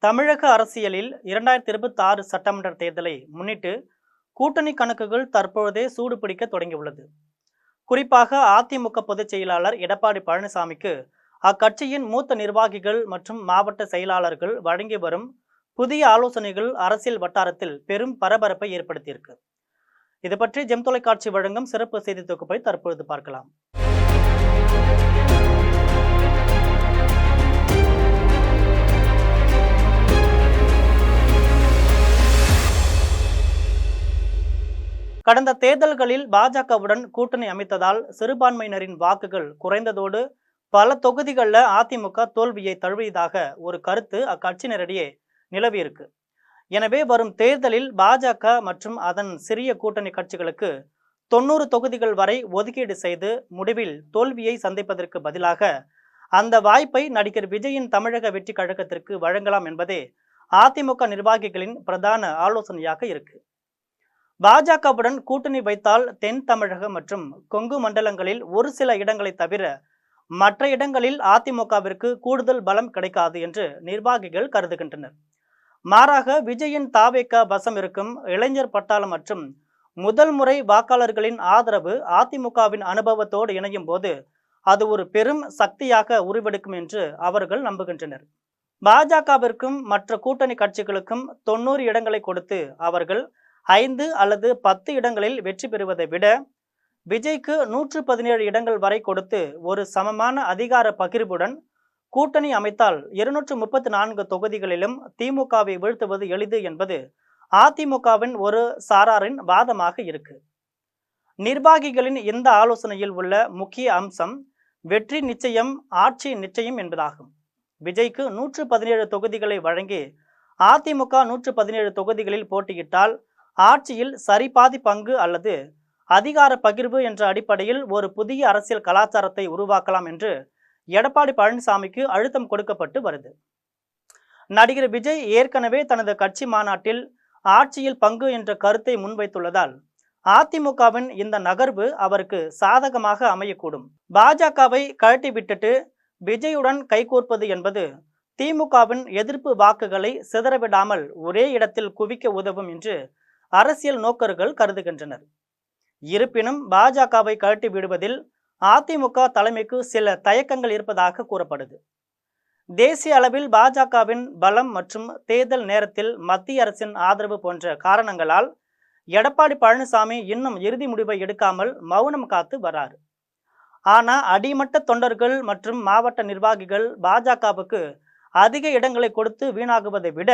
தமிழக அரசியலில் 2026 சட்டமன்ற தேர்தலை முன்னிட்டு கூட்டணி கணக்குகள் தற்பொழுதே சூடுபிடிக்க தொடங்கியுள்ளது. குறிப்பாக அதிமுக பொதுச் செயலாளர் எடப்பாடி பழனிசாமிக்கு அக்கட்சியின் மூத்த நிர்வாகிகள் மற்றும் மாவட்ட செயலாளர்கள் வழங்கி வரும் புதிய ஆலோசனைகள் அரசியல் வட்டாரத்தில் பெரும் பரபரப்பை ஏற்படுத்தியிருக்கு. இது பற்றி ஜெம் தொலைக்காட்சி வழங்கும் சிறப்பு செய்தி தொகுப்பை தற்பொழுது பார்க்கலாம். கடந்த தேர்தல்களில் பாஜகவுடன் கூட்டணி அமைத்ததால் சிறுபான்மையினரின் வாக்குகள் குறைந்ததோடு பல தொகுதிகளில் அதிமுக தோல்வியை தழுவியதாக ஒரு கருத்து அக்கட்சியினரிடையே நிலவியிருக்கு. எனவே வரும் தேர்தலில் பாஜக மற்றும் அதன் சிறிய கூட்டணி கட்சிகளுக்கு 90 தொகுதிகள் வரை ஒதுக்கீடு செய்து முடிவில் தோல்வியை சந்திப்பதற்கு பதிலாக அந்த வாய்ப்பை நடிகர் விஜயின் தமிழக வெற்றி கழகத்திற்கு வழங்கலாம் என்பதே அதிமுக நிர்வாகிகளின் பிரதான ஆலோசனையாக இருக்கு. பாஜகவுடன் கூட்டணி வைத்தால் தென் தமிழக மற்றும் கொங்கு மண்டலங்களில் ஒரு சில இடங்களை தவிர மற்ற இடங்களில் அதிமுகவிற்கு கூடுதல் பலம் கிடைக்காது என்று நிர்வாகிகள் கருதுகின்றனர். மாறாக விஜயின் தாவேக வசம் இருக்கும் இளைஞர் பட்டாளம் மற்றும் முதல் முறை வாக்காளர்களின் ஆதரவு அதிமுகவின் அனுபவத்தோடு இணையும் போது அது ஒரு பெரும் சக்தியாக உருவெடுக்கும் என்று அவர்கள் நம்புகின்றனர். பாஜகவிற்கும் மற்ற கூட்டணி கட்சிகளுக்கும் 90 இடங்களை கொடுத்து அவர்கள் 5 அல்லது 10 இடங்களில் வெற்றி பெறுவதை விட விஜய்க்கு 117 இடங்கள் வரை கொடுத்து ஒரு சமமான அதிகார பகிர்வுடன் கூட்டணி அமைத்தால் 234 தொகுதிகளிலும் திமுகவை வீழ்த்துவது எளிது என்பது அதிமுகவின் ஒரு சாராரின் வாதமாக இருக்கு. நிர்வாகிகளின் இந்த ஆலோசனையில் உள்ள முக்கிய அம்சம் வெற்றி நிச்சயம், ஆட்சி நிச்சயம் என்பதாகும். விஜய்க்கு 117 தொகுதிகளை வழங்கி அதிமுக 117 தொகுதிகளில் போட்டியிட்டால் ஆட்சியில் சரிபாதி பங்கு அல்லது அதிகார பகிர்வு என்ற அடிப்படையில் ஒரு புதிய அரசியல் கலாச்சாரத்தை உருவாக்கலாம் என்று எடப்பாடி பழனிசாமிக்கு அழுத்தம் கொடுக்கப்பட்டு வருது. நடிகர் விஜய் ஏற்கனவே தனது கட்சி மாநாட்டில் ஆட்சியில் பங்கு என்ற கருத்தை முன்வைத்துள்ளதால் அதிமுகவின் இந்த நகர்வு அவருக்கு சாதகமாக அமையக்கூடும். பாஜகவை கழட்டி விட்டுட்டு விஜயுடன் கைகோர்ப்பது என்பது திமுகவின் எதிர்ப்பு வாக்குகளை சிதறவிடாமல் ஒரே இடத்தில் குவிக்க உதவும் என்று அரசியல் நோக்கர்கள் கருதுகின்றனர். இருப்பினும் பாஜகவை கழட்டி விடுவதில் அதிமுக தலைமைக்கு சில தயக்கங்கள் இருப்பதாக கூறப்படுது. தேசிய அளவில் பாஜகவின் பலம் மற்றும் தேர்தல் நேரத்தில் மத்திய அரசின் ஆதரவு போன்ற காரணங்களால் எடப்பாடி பழனிசாமி இன்னும் இறுதி முடிவை எடுக்காமல் மௌனம் காத்து வராரு. ஆனா அடிமட்ட தொண்டர்கள் மற்றும் மாவட்ட நிர்வாகிகள் பாஜகவுக்கு அதிக இடங்களை கொடுத்து வீணாகுவதை விட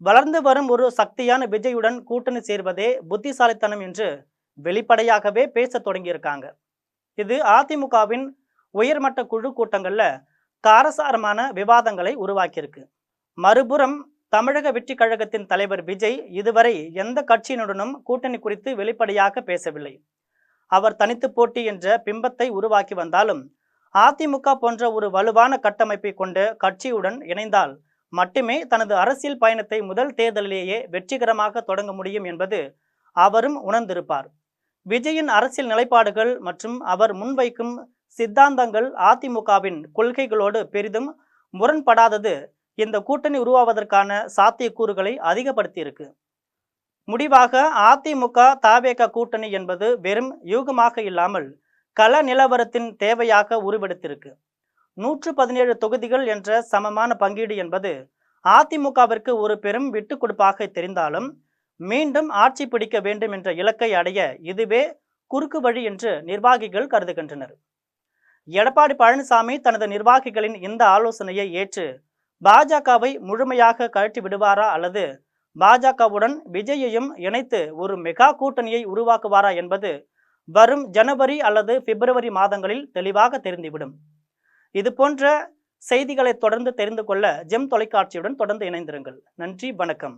வளர்ந்து வரும் ஒரு சக்தியான விஜயுடன் கூட்டணி சேர்வதே புத்திசாலித்தனம் என்று வெளிப்படையாகவே பேச தொடங்கியிருக்காங்க. இது அதிமுகவின் உயர்மட்ட குழு கூட்டங்கள்ல காரசாரமான விவாதங்களை உருவாக்கியிருக்கு. மறுபுறம் தமிழக வெற்றி கழகத்தின் தலைவர் விஜய் இதுவரை எந்த கட்சியினுடனும் கூட்டணி குறித்து வெளிப்படையாக பேசவில்லை. அவர் தனித்து போட்டி என்ற பிம்பத்தை உருவாக்கி வந்தாலும் அதிமுக போன்ற ஒரு வலுவான கட்டமைப்பை கொண்ட கட்சியுடன் இணைந்தால் மட்டுமே தனது அரசியல் பயணத்தை முதல் தேர்தலிலேயே வெற்றிகரமாக தொடங்க முடியும் என்பது அவரும் உணர்ந்திருப்பார். விஜயின் அரசியல் நிலைப்பாடுகள் மற்றும் அவர் முன்வைக்கும் சித்தாந்தங்கள் அதிமுகவின் கொள்கைகளோடு பெரிதும் முரண்படாதது இந்த கூட்டணி உருவாவதற்கான சாத்தியக்கூறுகளை அதிகப்படுத்தியிருக்கு. முடிவாக அதிமுக தாவேக கூட்டணி என்பது வெறும் யூகமாக இல்லாமல் கள நிலவரத்தின் தேவையாக உருவெடுத்திருக்கு. 117 தொகுதிகள் என்ற சமமான பங்கீடு என்பது அதிமுகவிற்கு ஒரு பெரும் விட்டு கொடுப்பாக தெரிந்தாலும் மீண்டும் ஆட்சி பிடிக்க வேண்டும் என்ற இலக்கை அடைய இதுவே குறுக்கு வழி என்று நிர்வாகிகள் கருதுகின்றனர். எடப்பாடி பழனிசாமி தனது நிர்வாகிகளின் இந்த ஆலோசனையை ஏற்று பாஜகவை முழுமையாக கழட்டி விடுவாரா அல்லது பாஜகவுடன் விஜயையும் இணைத்து ஒரு மெகா கூட்டணியை உருவாக்குவாரா என்பது வரும் ஜனவரி அல்லது பிப்ரவரி மாதங்களில் தெளிவாக தெரிந்துவிடும். இது போன்ற செய்திகளை தொடர்ந்து தெரிந்து கொள்ள ஜெம் தொலைக்காட்சியுடன் தொடர்ந்து இணைந்திருங்கள். நன்றி, வணக்கம்.